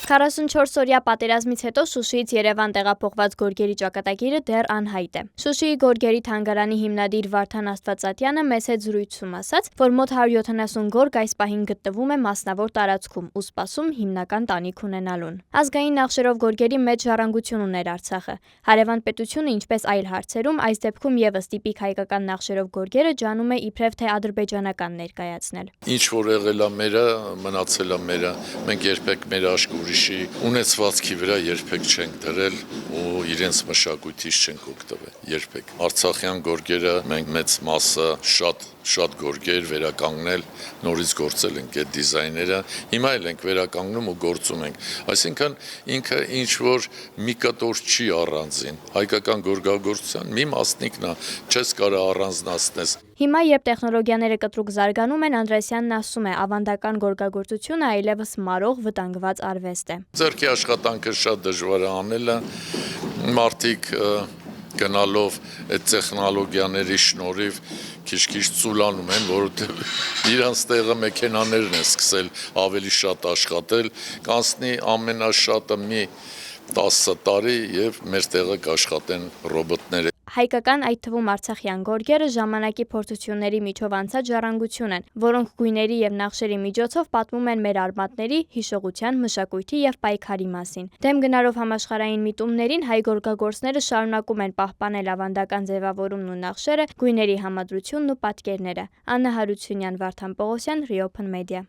44-օրյա պատերազմից հետո Շուշիից Երևան տեղափոխված գորգերի ճակատագիրը դեռ անհայտ է։ Շուշիի գորգերի թանգարանի հիմնադիր Վարդան Աստվածատյանը մեծ հետ զրույցում ասաց, որ մոտ 170 գորգ այս պահին գտնվում է մասնավոր տարածքում ու սպասում հիմնական տանիք ունենալուն։ Ազգային նախշերով գորգերի մեծ ժառանգություն ուներ Արցախը։ Հարևան պետությունը, ինչպես այլ հարցերում, այս դեպքում եւս տիպիկ հայկական նախշերով գորգերը ջանում է իբրև թե ադրբեջանական ներկայացնել։ Ինչ որ եղել է մերը, մնացել է մերը։ Մենք երբեք մեր աշկ ուրիշի ունեցվածքի վրա երբեք չենք դրել ու իրենց մշակույթից չենք օգտվել, երբեք։ Արցախյան գորգերը մենք մեծ մասը շատ գորգեր վերականգնել, նորից գործել ենք այդ դիզայները, հիմա էլ ենք վերականգնում ու գործում ենք։ Այսինքն ինքը ինչ որ մի կտոր չի առանձին, հայկական գորգագործության մի մասնիկն է, չես կարող առանձնացնել։ Հիմա, երբ տեխնոլոգիաները կտրուկ զարգանում են, Անդրեասյանն ասում է, ավանդական գորգագործությունը այլևս մարող վտանգված արվեստ է։ Ձեռքի աշխատանքը շատ դժվար է անելը, մարդիկ գնալով այդ տեխնոլոգիաների շնորհիվ քիչ-քիչ ծուլանում են, որովհետև իրանց տեղը մեքենաներն են սկսել ավելի շատ աշխատել, կանցնի ամենաշատը մի 10 տարի եւ մեր տեղը կաշխատեն ռոբոտները։ Հայկական, այդ թվում արցախյան գորգերը ժամանակի փորձությունների միջով անցած ժառանգություն են, որոնք գույների եւ նախշերի միջոցով պատմում են մեր արմատների, հիշողության, մշակույթի եւ պայքարի մասին։ Դեմ գնալով համաշխարհային միտումներին հայ գորգագործները շարունակում են պահպանել ավանդական ձևավորումն ու նախշերը, գույների համադրությունն ու պատկերները։ Աննա Հարությունյան, Վարդան Պողոսյան, Reopen Media։